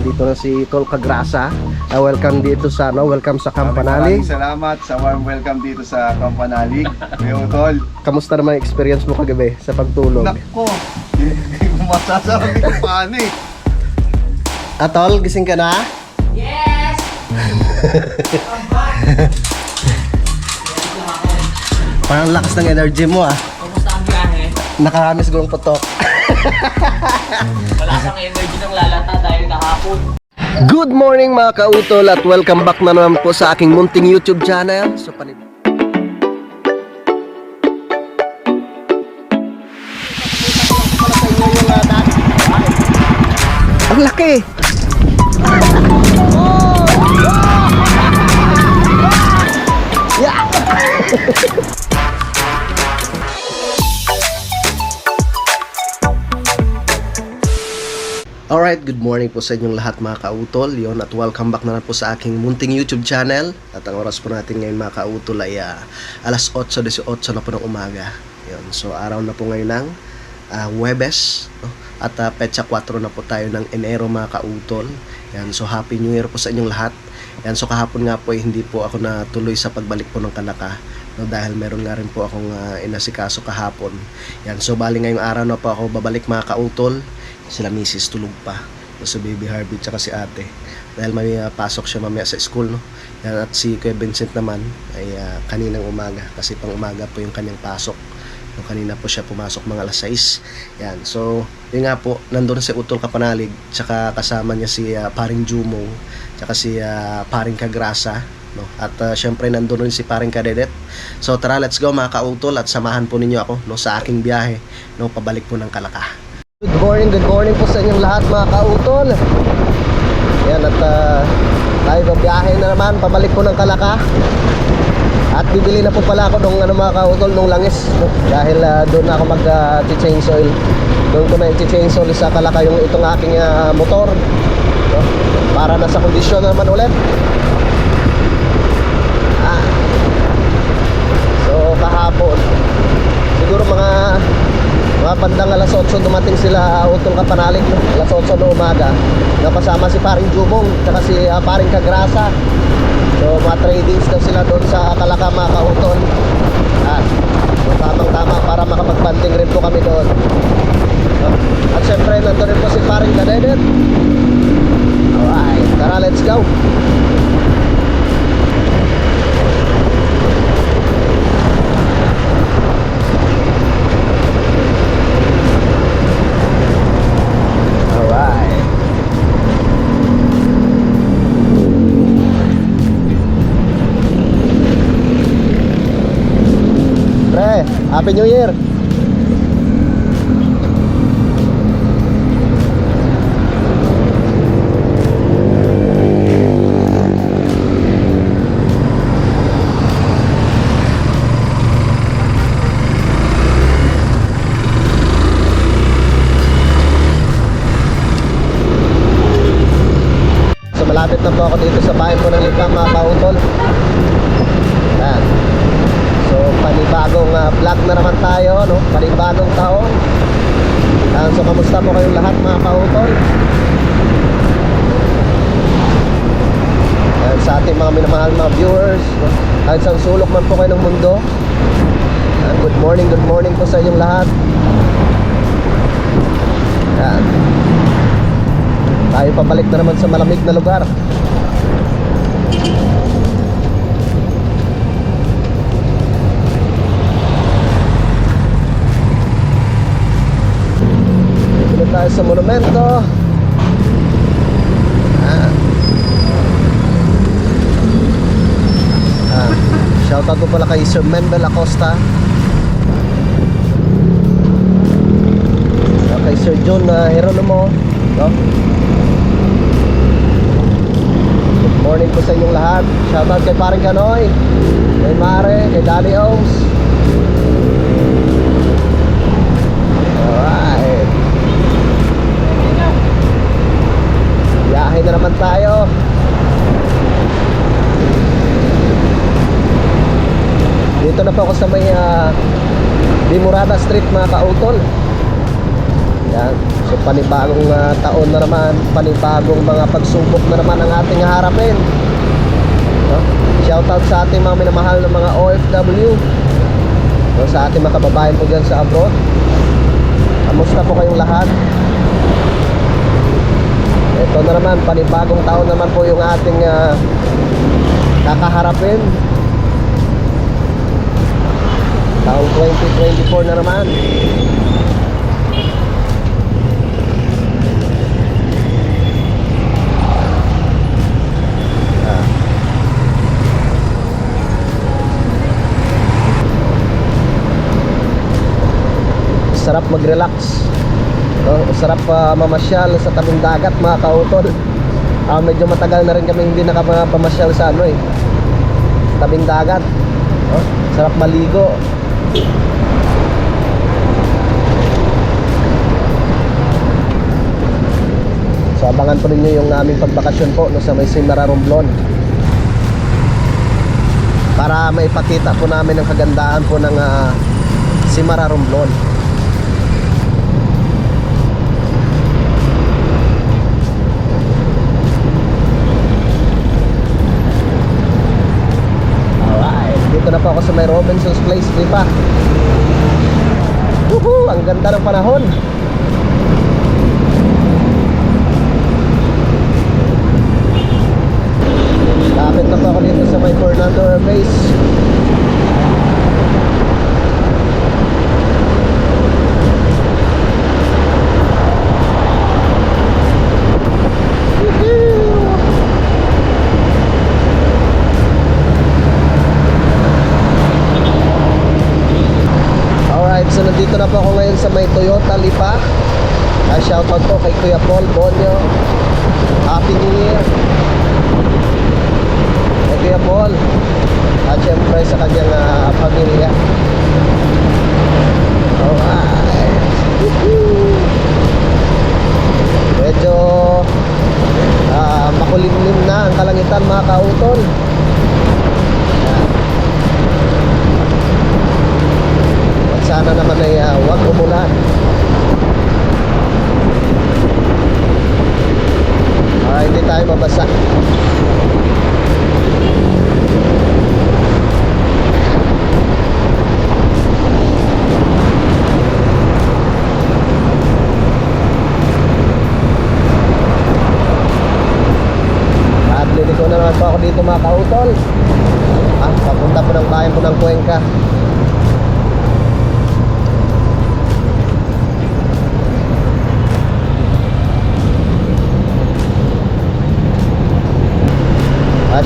nandito na si Tol Cagrasa. Welcome dito sa welcome sa Campanalig. Maraming salamat sa warm welcome dito sa Campanalig. Kuya Tol. Kamusta naman yung experience mo kagabi sa pagtulog? Nako, hindi ko masasabi kung paano eh. Tol, gising ka na? Yes! Parang lakas ng energy mo Kumusta ang biyahe? Nakaramis gawang putok. Wala kang energy ng lalata dahil kahapon. Good morning mga kautol at welcome back na naman po sa aking munting YouTube channel. So, ang laki! Yeah! Alright, good morning po sa inyong lahat mga kautol. Yon, at welcome back na po sa aking munting YouTube channel. At ang oras po natin ngayon mga kautol ay alas 8:18 na po ng umaga. Yon, so araw na po ngayon ng Huwebes, no? At petsa 4 na po tayo ng Enero mga kautol. Yan, so happy new year po sa inyong lahat. Yan, so kahapon nga po hindi po ako natuloy sa pagbalik po ng Kalaka, no, dahil meron nga rin po akong inasikaso kahapon. Yan, so bali ngayong araw na po ako babalik mga kautol. Sila misis tulog pa, so baby Harvey tsaka si ate dahil may pasok siya mamaya sa school, no? Yan, at si Kuya Vincent naman ay kaninang umaga kasi pang umaga po yung kanyang pasok, no? Kanina po siya pumasok mga alas 6. Yan, so yun nga po, nandun si Utol Kapanalig tsaka kasama niya si Paring Jumong tsaka si Paring Cagrasa, no? At syempre nandun rin si Paring Kadedet. So tara, let's go mga kautol at samahan po ninyo ako, no, sa aking biyahe, no, pabalik po ng Kalaka. Good morning po sa inyong lahat mga kautol. Yan, at tayo babiyahe na naman pabalik po ng Kalaka. At bibili na po pala ako nung mga kautol, nung langis, no? Dahil doon na ako mag-change oil. Doon ko na i-change oil sa Kalaka yung itong aking motor, no? Para nasa kondisyon na naman ulit. So kahapon siguro mga bandang alas 8 dumating sila Utol Kapanalig, no? Alas 8 ng umaga. Napasama si Paring Jumong tsaka si Paring Cagrasa. So mga tradings daw sila doon sa Kalaka mga kautol. So tamang tama para makapag-banding rin po kami doon, no? At syempre nandun rin po si Paring Kadedet. Alright, tara, let's go. Happy New Year! So malapit na po ako dito sa bahay po ng Lipang mga kautol. Yan. So panibagong vlog na naman tayo, no? Panibagong taon. So kamusta po kayong lahat mga kautol? Sa ating mga minamahal mga viewers, no? Kahit saan sulok man po kayo ng mundo, good morning po sa inyong lahat. Yan. Tayo pabalik na naman sa malamig na lugar. Tayo sa monumento. Shoutout po pala kay Sir Mendel Acosta, kay Sir John Heronimo, no? Good morning po sa inyong lahat. Shoutout kay Paring Kanoy, kay Mare, kay Danny Oaks. Alright, biyahe na naman tayo. Dito na po ako sa may Dimorada Street mga kautol. Yan. So panibagong taon na naman, panibagong mga pagsubok na naman ang ating harapin. No? Shoutout sa ating mga minamahal na mga OFW. No, sa ating mga kababayan po dyan sa abroad. Kamusta po kayong lahat? Ito na naman, panibagong taon naman po yung ating kakaharapin. Taong 2024 na naman. Sarap mag-relax, no? Sarap mamasyal sa tabing dagat mga kautol. Medyo matagal na rin kami hindi nakapamasyal sa tabing dagat, no? Sarap maligo. So abangan po ninyo yung aming pagbakasyon po, no, sa may Simara Romblon, para maipakita po namin ang kagandahan po ng Simara Romblon. Dito na po ako sa may Robinson's Place, di pa? Woohoo! Ang ganda ng panahon. Lapit na po ako dito sa may Fernando Air Base. So nandito na po ako ngayon sa may Toyota Lipa. Shoutout po kay Kuya Paul Bonyo. Happy New Year kay Kuya Paul, at syempre sa kanyang pamilya. Alright. Medyo makulimlim na ang kalangitan mga kautol. Sana naman ay wag umulan. Hindi tayo mabasa. At liliko na naman po ako dito mga kautol. Papunta po ng bayan po ng Cuenca.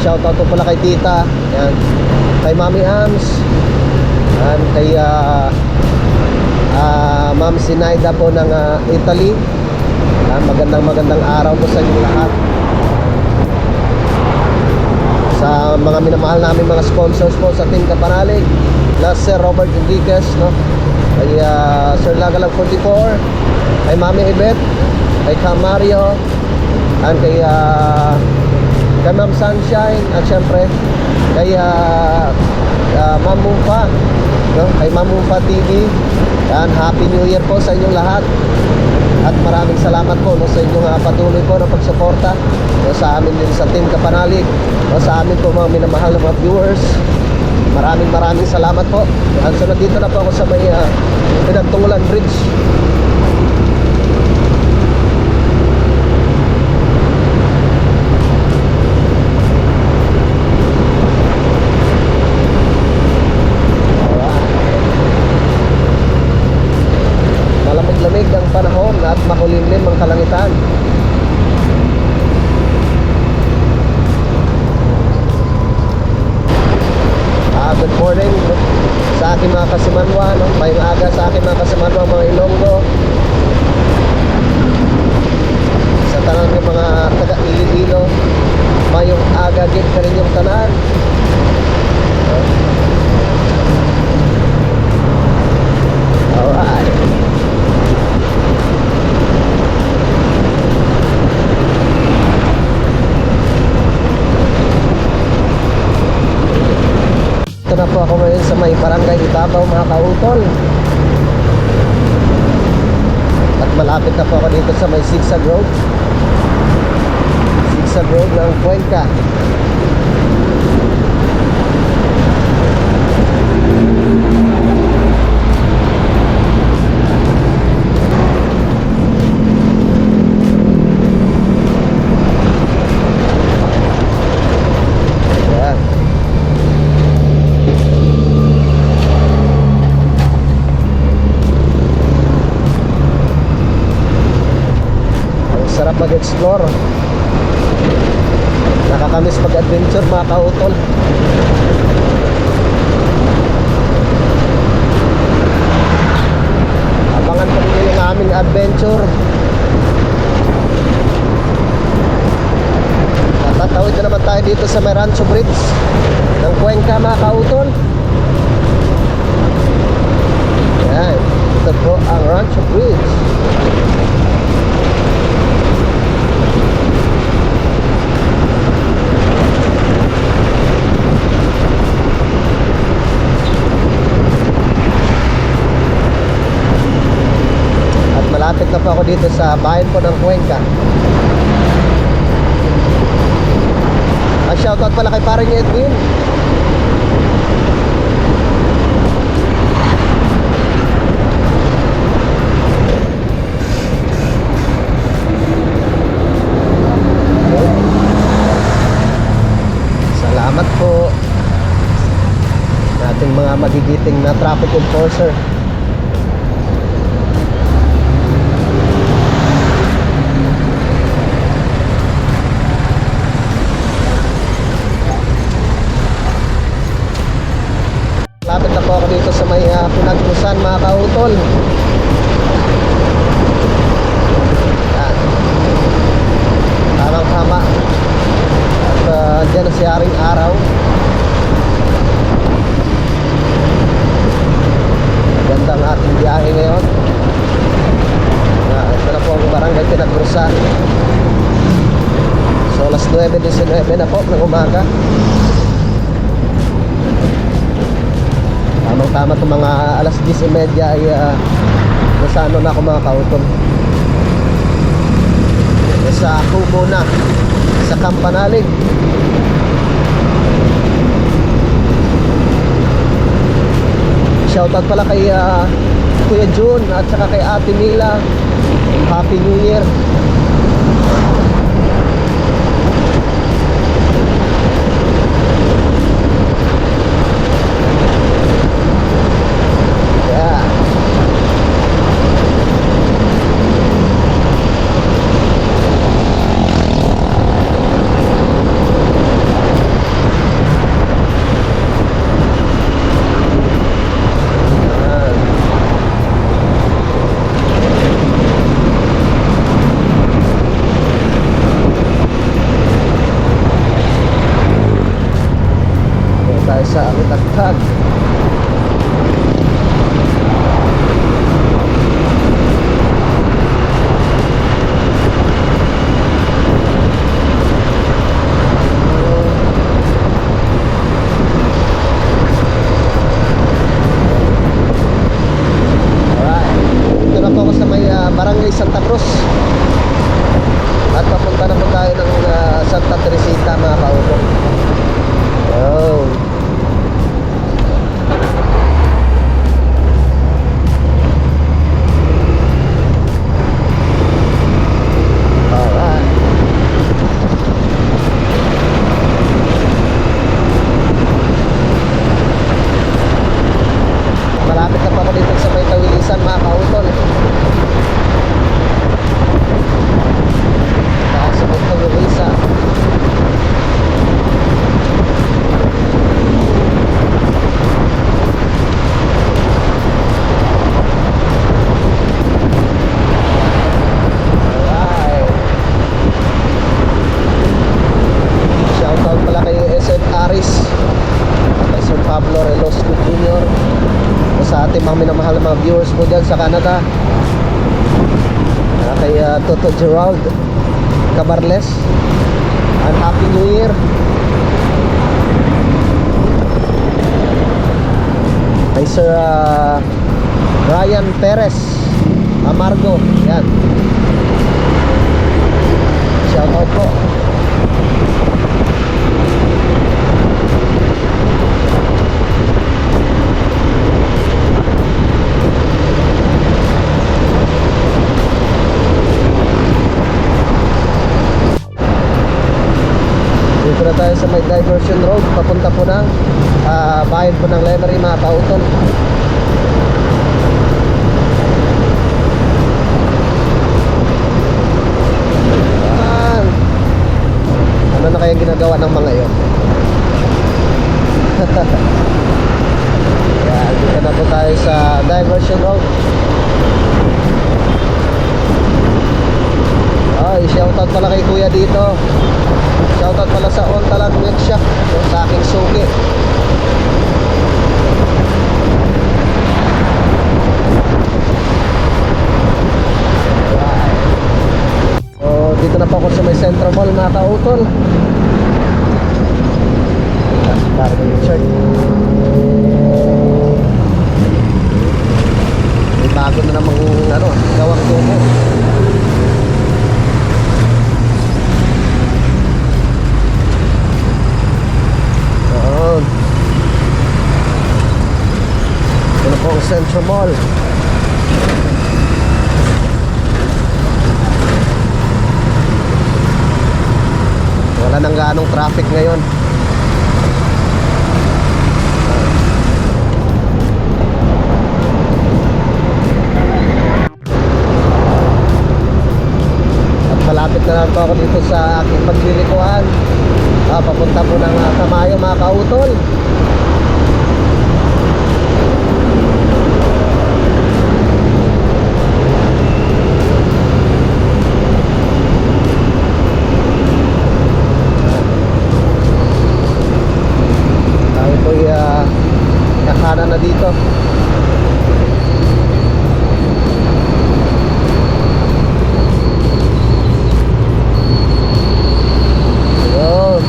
Shoutout po pala kay Tita, yan, kay Mami Ams, and kay Ma'am Sinaida po ng Italy. Magandang araw po sa inyo lahat. Sa mga minamahal namin mga sponsors po sa Team Kapanalig, na Sir Robert Enriquez, no? Kay Sir Lagalang 44, kay Mami Ibet, kay Cam Mario, and kay Ma'am Sunshine, at syempre kay Ma'am Mumpa, no? Kay Ma'am Mumpa TV. Yan, Happy New Year po sa inyong lahat. At maraming salamat po, no, sa inyong patuloy po na pagsuporta, no, sa amin din sa Team Kapanalig, no, sa amin po mga minamahal na mga viewers. Maraming salamat po. So nandito na po ako sa may Pinagtungulan Bridge. Malamig ang panahon at makulimlim ang kalangitan. Good morning sa aking mga kasimanwa, no? Mayong aga sa aking mga kasimanwa, mga Ilonggo, sa tanan ng mga taga Iloilo. Mayong aga gid ka rin yung tanan, no? Alright. Ito na po ako ngayon sa may Barangay Ibabaw mga kautol. At malapit na po ako dito sa may Zigzag Road. Zigzag Road ng Cuenca. Ayan. Ang sarap mag-explore. Nakakamiss mag-adventure mga kautol. Abangan po ninyo yung aming adventure. Tatawid na naman tayo dito sa may Rancho Bridge ng Cuenca mga kautol. Yan, ito po ang Rancho Bridge. Malapit na po ako dito sa bayan po ng Cuenca. Shoutout pala kay paring Edwin. Salamat po sa ating mga magigiting na traffic enforcer. Lapit na po ako dito sa may Pinagbusan mga kautol. Yan. Tamang tama. At dyan na si Haring Araw. Maganda ang ating biyahe ngayon. Ito na po ang barangay Pinagbusan. So alas 9:19 na po ng umaga. Tamang-tama itong mga alas 10:30 ay nasa ano na ako mga kautol. Nasa Kubo na, sa Campanalig. Shoutout pala kay Kuya June at saka kay Ate Mila. Happy New Year. Sa Alitagtag. Alright, dito na po ako sa may Barangay Santa Cruz. At papunta na po tayo ng Santa Teresita mga kautol. Oh. Malapit na pa ako dito sa may Tawilisan mga kautol. Sa may Tawilisan. Alright. Shoutout pala kay SM Aris, kay Sir Pablo Relosco Jr., sa ating mga minamahal na mga viewers po dyan sa Canada, kay Toto Gerald Cabarles, and Happy New Year. Kay Sir Ryan Perez, Amargo. Yan. Shout out po. Dito na tayo sa may diversion road. Papunta po ng bayan po ng Lemery, mga kautol. Yan. Ano na kaya ginagawa ng mga yun? Yan, dito na po tayo sa diversion road. Ay, shoutout pala kay kuya dito. Shoutout pala sa Ontalan Milk Shop, yung sa aking suki. So, dito na po ako sa may Central Mall, mga kautol. Parang shirt. May bago na namang gawang tubo. Ito po ang Central Mall. Wala nang ganong traffic ngayon. At malapit na lang po ako dito sa aking paglilikuan. Papunta po ng Tamayo, mga kautol. Tayo po'y nakanan na dito. Yun.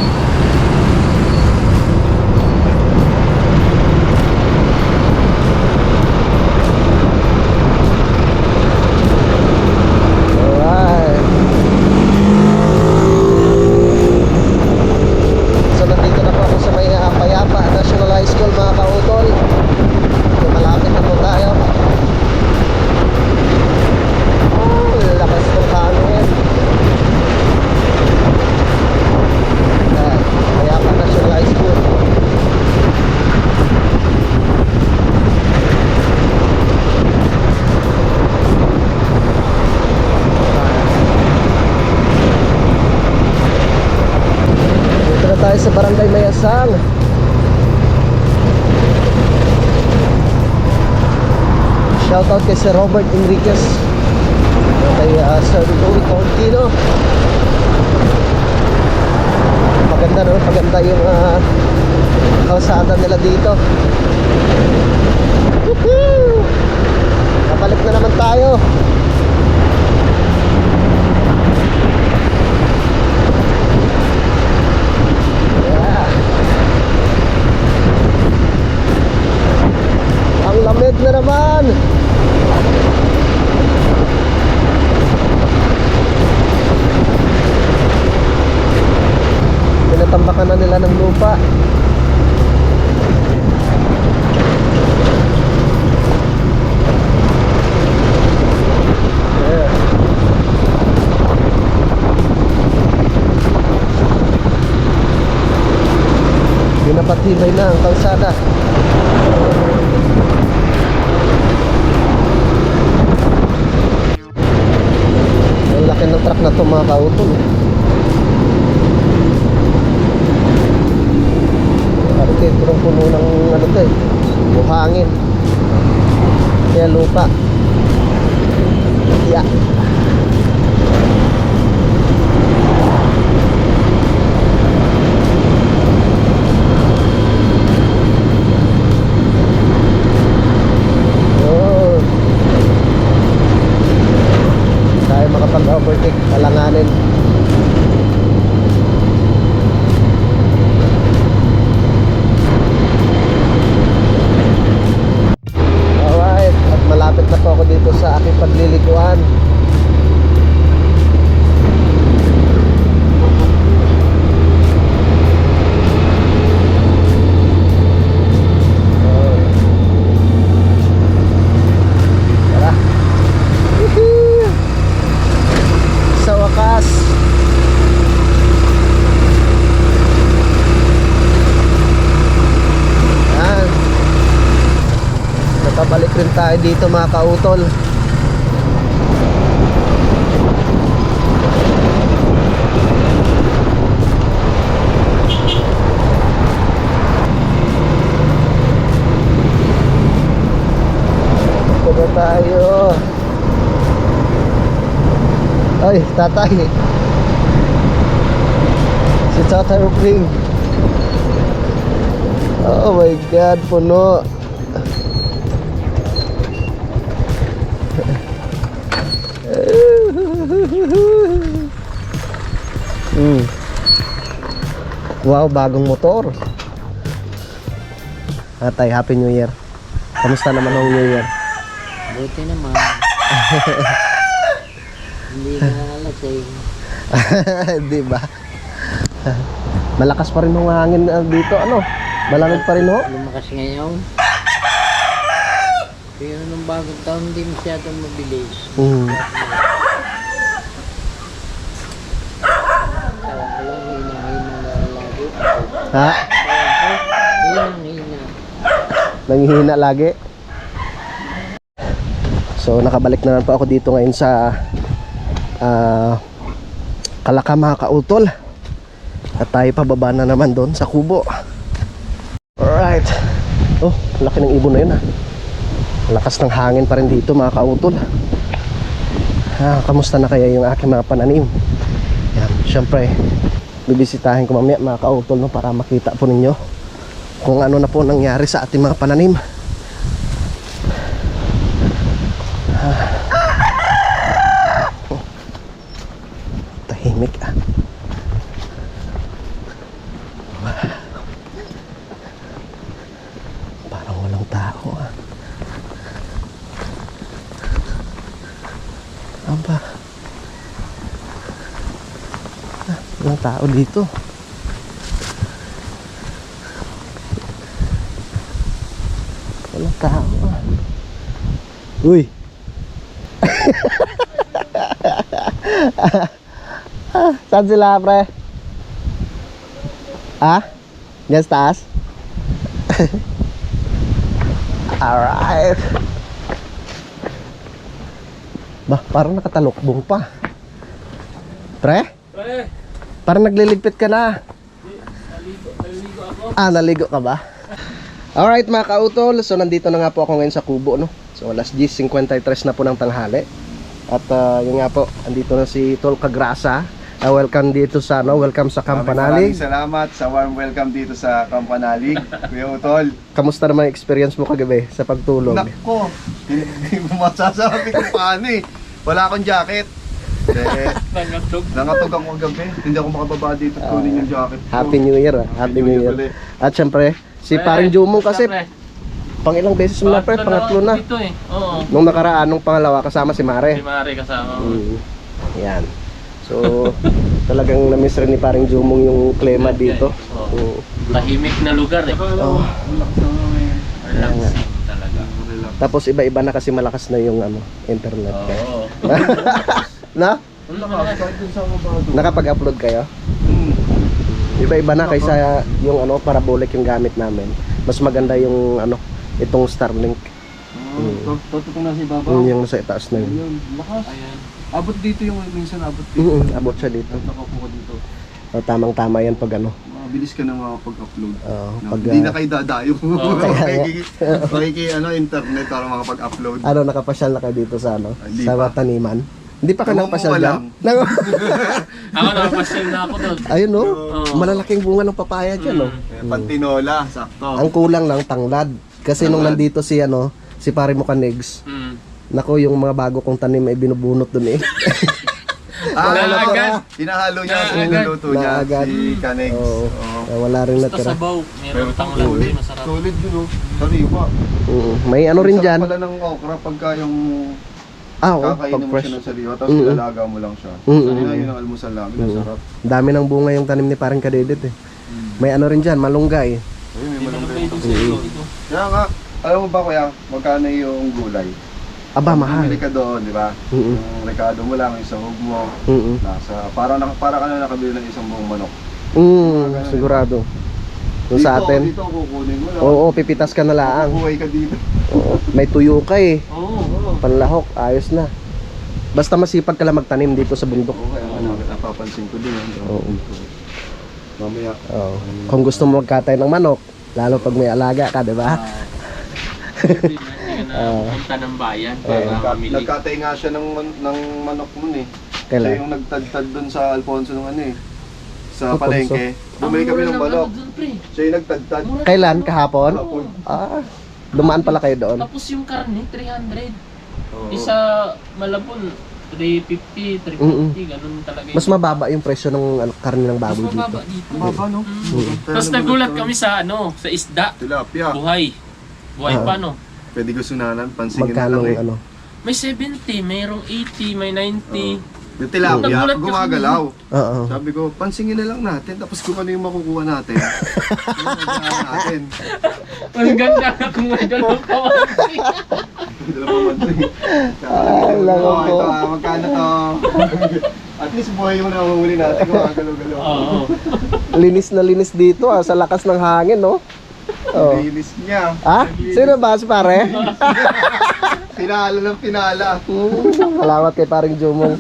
Alright. So nandito na po ako sa may Payapa National High School, mga kautol. So, malapit na po tayo. Oh, lakas ng hangin. Ayan, Payapa National High School. Dito na tayo sa Barangay Mayasang. Shoutout kay Sir Robert Enriquez, kay Sir Louis Cortino. Maganda, no? Maganda yung kalsada nila dito. Woohoo! Napalik na naman tayo. Yeah. Ang lamig na naman. Pinatambakan na nila ng lupa. Yeah. Pinapatibay na ang kalsada. Ang laki ng truck na ito, mga kautol. Ito, punong-puno ng buhangin. Kaya lupa. Yeah. Oh. Tayo makapag-overtake, alanganin. Balik rin tayo dito mga kautol. Ito na tayo. Ay, tatay. Si Tatay Ruping. Oh my God, puno. Wow, bagong motor. Tatay, Happy New Year. Kamusta naman ang New Year? Buti naman. Hindi na nalasing. Di ba? Malakas pa rin ang hangin dito, ano? Malamig pa rin ho? Lumakas ngayon. Pero nung bagong taon hindi masyadong mabilis. Walang hina-hina na lagi. Ha? Hina-hina. Nanghihina lagi. So nakabalik na naman po ako dito ngayon sa Kalaka mga kautol. At tayo pababa na naman doon sa kubo. Alright. Oh, laki ng ibon na yun ah. Lakas ng hangin pa rin dito mga kautol. Kamusta na kaya yung aking mga pananim? Yan, syempre bibisitahin ko mamaya mga kautol, no, para makita po ninyo kung ano na po nangyari sa ating mga pananim. Tahimik ah. Parang walang tao ah. Aba, walang tao dito. Walang tao ah. Uy. Saan sila pre? Diyan sa taas? Alright. Bah, parang nakatalokbong pa. Pre? Parang nagliligpit ka na. Naligo ako. Naligo ka ba? Alright mga kautol, so nandito na nga po ako ngayon sa kubo, no? So alas 10:53 na po ng tanghali. At yun nga po, andito na si Tol Cagrasa. Welcome dito sa welcome sa Kampanalig. Maraming salamat sa warm welcome dito sa Kampanalig. Kuya Utol. Kamusta naman yung experience mo kagabi sa pagtulog? Nako, hindi mo masasabi kung paano eh. Wala akong jacket. Nangatog ako gabi. Hindi ako makababa dito kunin yung jacket ko. Happy New Year, Happy New Year. ulit. At syempre, si Paring Jumong kasi pang ilang beses mo na pre, pangatlo na. Dito eh. Oo. Nung nakaraan, nung pangalawa kasama si Mare. Si Mari kasama. Yan. So, talagang na-miss rin ni Paring Jumong yung klima dito. Tahimik na lugar eh. Oh. Relaxing talaga. Tapos iba-iba na kasi malakas na yung internet. Oo. Na? Kahit dun sa kabado. Nakapag-upload kayo? Iba-iba na kaysa yung parabolic yung gamit namin. Mas maganda yung itong Starlink. Totoo na si Baba. Yung nasa itaas na yun. Ayun, lakas. Abot dito yung minsan abot dito. Abot siya dito. Nakakuha dito. Tamang-tama yan pag Mabilis ka na makapag-upload. pag, Hindi na kayo dadayo. Internet para makapag-upload. Nakapasyal na kayo dito sa Hindi sa pa. taniman. Hindi pa ka Namumuha nakapasyal dyan? lang. Ako nakapasyal na ako doon. Ayun no, Oo. malalaking bunga ng papaya dyan no. Pantinola, sakto. Ang kulang lang tanglad. Kasi nung nandito si si Pare mo Kanegs, nako yung mga bago kong tanim ay binubunot dun eh. agad. Hinahalo niya sa Agad. niluluto niya Agad. si Kanegs. Oo. Oo. Wala rin Basta natira. sabaw. Meron tanglad Solid, din masarap. solid yun oh. Sariwa. May rin Sarap dyan. pala ng okra pagka yung Oo, kakainin pag mo fresh. siya ng sariwa, tapos ilalaga mo lang siya. Yun ang almusal namin, masarap. Dami ng bunga yung tanim ni Parang Kadedet eh. May rin dyan, malunggay. Ayun, may malunggay Malunggay ito. doon sa ito. Kaya nga, alam mo ba kuya, magkano yung gulay? Aba, mahal. Bumili ka doon, di ba? Yung rekado mo lang, yung sahog mo, nasa, para ka na nakabili ng isang buong manok. Sigurado. Doon sa atin. Dito kukunin mo lang. Oo, pipitas ka na lang. Buhay ka dito. Oo. May tuyo ka eh. Oo. Panlahok, ayos na. Basta masipag ka lang magtanim dito sa bundok. Okay, napapansin ko din. Oo. Mamaya. Oo. Kung gusto mo magkatay ng manok, lalo pag may alaga ka, di ba? Hindi ka na punta ng bayan para mamili. Nagkatay nga siya ng manok nun eh. Siya Kailan? yung nagtadtad dun sa Alfonso nung ano eh. Sa Alfonso? palengke. Bumili kami ng balok. Siya yung nagtadtad. Kailan? Kahapon? Hapon. Ah, dumaan pala kayo doon. Tapos yung karne, 300. Oo. Isa malabon, 350, 350, ganun talaga yun. Mas mababa yung presyo ng karne ng Mas baboy dito. mababa dito. Mababa no? Tapos nagulat kami sa sa isda. Tilapia. Buhay. Buhay pa no. Pwede ko sunanan. Pansingin na Magkano lang eh. ano? May 70, mayroong 80, may 90. Yung tilapia, Nagulat kasi gumagalaw. Oo. Sabi ko, pansingin na lang natin. Tapos kung ano yung makukuha natin. Yun ang gagawin natin. Ang ganda na kung may dalawang kawansi. Dalawang monthly. Ay, lango po. Ito magkano to? At least buhay yung nahuli natin kung magalaw-galaw. Oo. Linis na linis dito sa lakas ng hangin, no? Oh. Linis niya. Ah? Sino ba si pare? Pinala ng pinala. Salamat kay paring Jumong.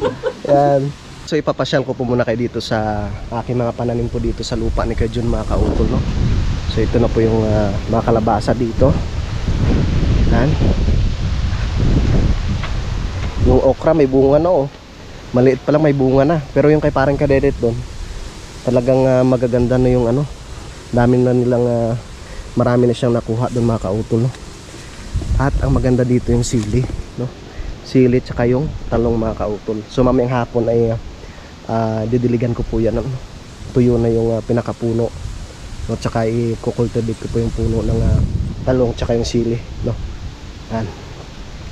Yan. So ipapasyal ko po muna kayo dito sa aking mga pananim po dito sa lupa ni Kajun mga kautol, no? So ito na po yung mga kalabasa dito. Yan. Yung okra may bunga na oh. Maliit pa lang may bunga na. Pero yung kay paring Kadedet doon, talagang magaganda na yung ano. Dami na nilang marami na siyang nakuha doon mga kautol, no? At ang maganda dito yung sili, no? Sili tsaka yung talong mga kautol. So mamayang hapon ay didiligan ko po yan, no? Tuyo na yung pinakapuno, no? Tsaka i-cultivate ko po yung puno ng talong tsaka yung sili, no? Yan.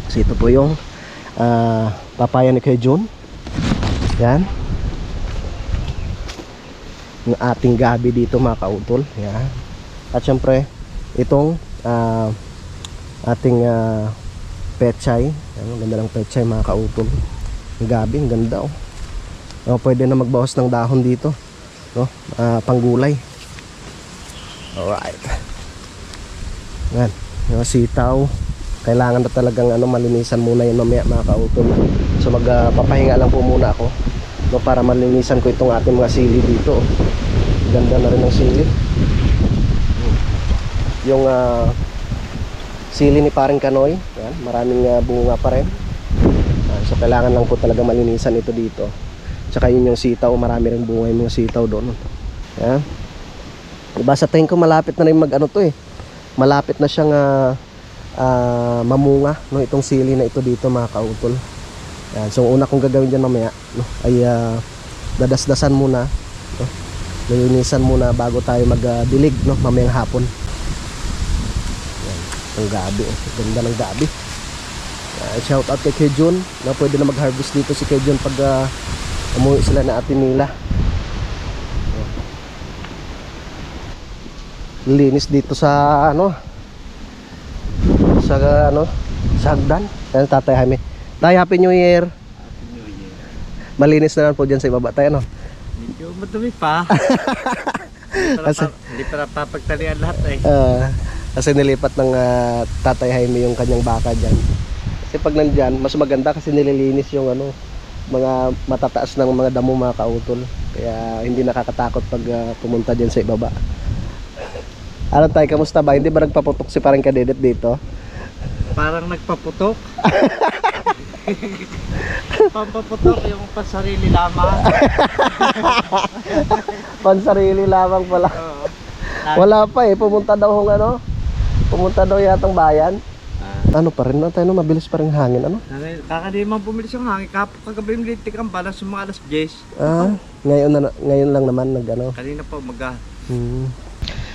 So ito po yung papaya ni Kuya Jun. Yan. Yung ating gabi dito mga kautol. Yan. At syempre itong ating pechay. Ang ganda ng pechay mga kautol. Ang gabi, ang ganda oh. Pwede na magbawas ng dahon dito, no? Panggulay. Alright. Yan. Yung sitaw. Kailangan na talagang malinisan muna yun mamaya mga kautol. So magpapahinga lang po muna ako, no, para malinisan ko itong ating mga sili dito. Ganda na rin ng sili. Yung sili ni paring Kanoy, yan, maraming bunga pa rin. So kailangan lang po talaga malinisan ito dito. Tsaka yun yung sitaw, marami rin bunga yung mga sitaw doon. Yan. Diba sa tingin ko malapit na rin malapit na siyang mamunga, no, itong sili na ito dito mga kautol. Yan. So una kong gagawin dyan mamaya, no, ay dadasdasan muna, no, lilinisan muna bago tayo magdilig, no, mamayang hapon. Ang gabi, ganda ng gabi. Shout out kay Kejun, na pwede na mag-harvest dito si Kejun pag umuwi sila na atin nila. Linis dito sa sa hagdan. Yan Tatay Jaime. Tay, Happy New Year. Malinis na lang po dyan sa ibaba tayo, no? Medyo madumi pa. Hindi pa napapagtalian lahat eh. Kasi nilipat ng Tatay Jaime yung kanyang baka dyan. Kasi pag nandyan, mas maganda kasi nililinis yung mga matataas ng mga damo mga kautol. Kaya hindi nakakatakot pag pumunta dyan sa ibaba. Ano tayo, kamusta ba? Hindi ba nagpaputok si parang Kadedet dito? Parang nagpaputok. Pampaputok yung pasarili lamang. Pansarili lamang pala. Oo. Wala pa pumunta daw pumunta daw yatang bayan. Ano pa rin tayo, mabilis pa rin hangin, Kakadiman bumilis yung hangin. Kagabi yung litik ang balas yung mga alas 10. Ngayon lang naman Kanina po maga.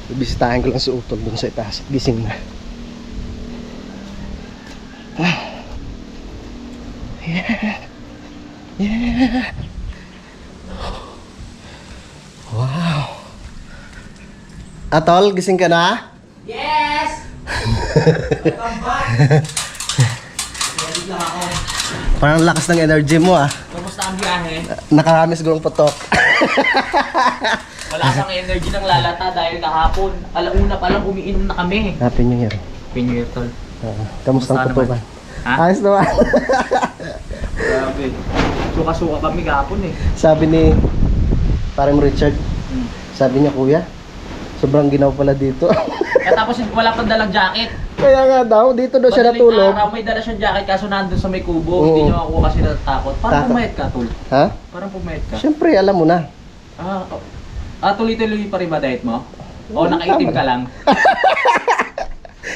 Bibisitahin ko lang si Utol dun sa itaas. Gising na. Yeah. Wow. Atol, gising ka na? Yes! Parang lakas ng energy mo Kumusta ang biyahe? Nakarami sigurong putok. Wala kang energy ng lalata dahil kahapon. Alauna pa lang umiinom na kami. Happy New Year. Pinyo tol. Kamusta ang Kamusta tutukan? Ha? Ayos naman. Grabe. Suka-suka kami kahapon eh. Sabi ni parang Richard, sabi niya, kuya, sobrang ginaw pala dito. Tapos wala pang dalang jacket. Kaya nga daw, dito daw siya Madaling natulog. araw, may dala siyang jacket kaso nandun sa may kubo. Oo. Hindi niyo ako kasi natatakot. Parang Takot. pumayat ka, tol. Ha? Parang pumayat ka. Siyempre, alam mo na. Tuloy-tuloy pa rin ba diet mo? O nakaitim ka lang?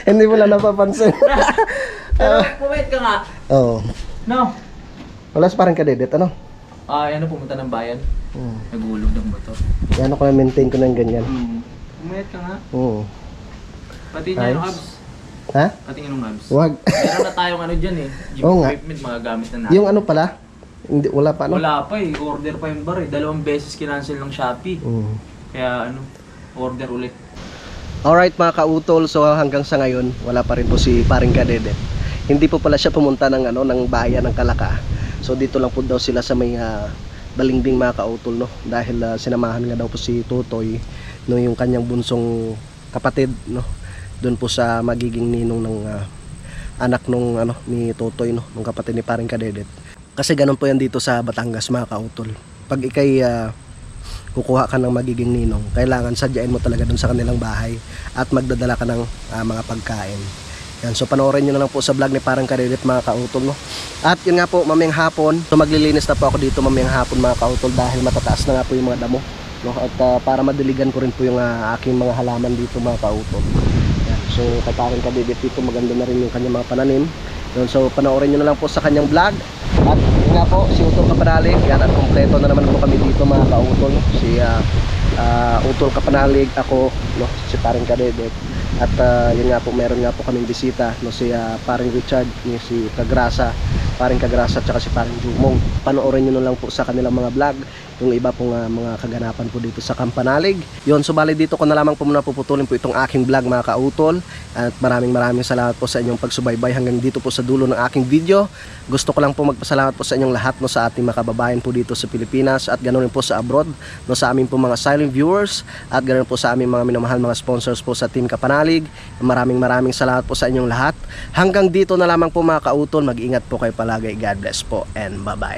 Hindi mo lang napapansin. Pero pumayat ka nga. Oo. No? Wala sa parang kadedet, ano? Ano, pumunta ng bayan. Nagulog ng bato. Yan ako na-maintain ko ng ganyan. Pumayat ka nga. Oo. Pati niya yung Ayos. abs. Ha? Pati niya yung abs. Wag. Meron na tayong ano dyan eh. Gym Oo nga. equipment, mga gamit na natin. Yung ano pala? Hindi, wala pa, ano? Wala pa eh. Order pa yung bar eh. 2 beses kinancel ng Shopee. Kaya ano, order ulit. Alright mga kautol, so hanggang sa ngayon, wala pa rin po si paring kadedet. Hindi po pala siya pumunta ng, ng bayan ng Kalaka. So dito lang po daw sila sa may Balimbing mga kautol, no? Dahil sinamahan nga daw po si Tutoy, no, yung kanyang bunsong kapatid, no? Doon po sa magiging ninong ng anak nung ni Tutoy, no, nung kapatid ni paring kadedet. Kasi ganun po yan dito sa Batangas mga kautol. Pag ikay kukuha ka ng magiging ninong, kailangan sadyain mo talaga dun sa kanilang bahay at magdadala ka ng mga pagkain. Yan, so panoorin nyo na lang po sa vlog ni parang kadedet mga kautol, no? At yun nga po, mamayang hapon, so maglilinis na po ako dito mamayang hapon mga kautol dahil matataas na nga po yung mga damo, no? At para madiligan ko rin po yung aking mga halaman dito mga kautol. Yan, so kay parang kadedet dito maganda na rin yung kanyang mga pananim. Yun, so panoorin nyo na lang po sa kanyang vlog. At yun nga po, si Utol Kapanalig. Yan, at kompleto na naman po kami dito mga kautol. Si Utol Kapanalig, ako, no, si paring kadedet. At yun nga po, meron nga po kaming bisita, no, si paring Richard, si Kagrasa, paring Kagrasa, at saka si paring Jumong. Panoorin nyo na lang po sa kanilang mga vlog yung iba pong mga kaganapan po dito sa Kampanalig. Yun, so bali dito ko na lamang po muna puputulin po itong aking vlog mga kautol. At maraming salamat po sa inyong pagsubaybay hanggang dito po sa dulo ng aking video. Gusto ko lang po magpasalamat po sa inyong lahat, no, sa ating mga kababayan po dito sa Pilipinas at ganoon rin po sa abroad, no, sa aming po mga silent viewers at ganoon po sa aming mga minamahal mga sponsors po sa Team Kapanalig. Maraming salamat po sa inyong lahat. Hanggang dito na lamang po mga kautol. Mag-ingat po kayo palagi. God bless po and bye-bye.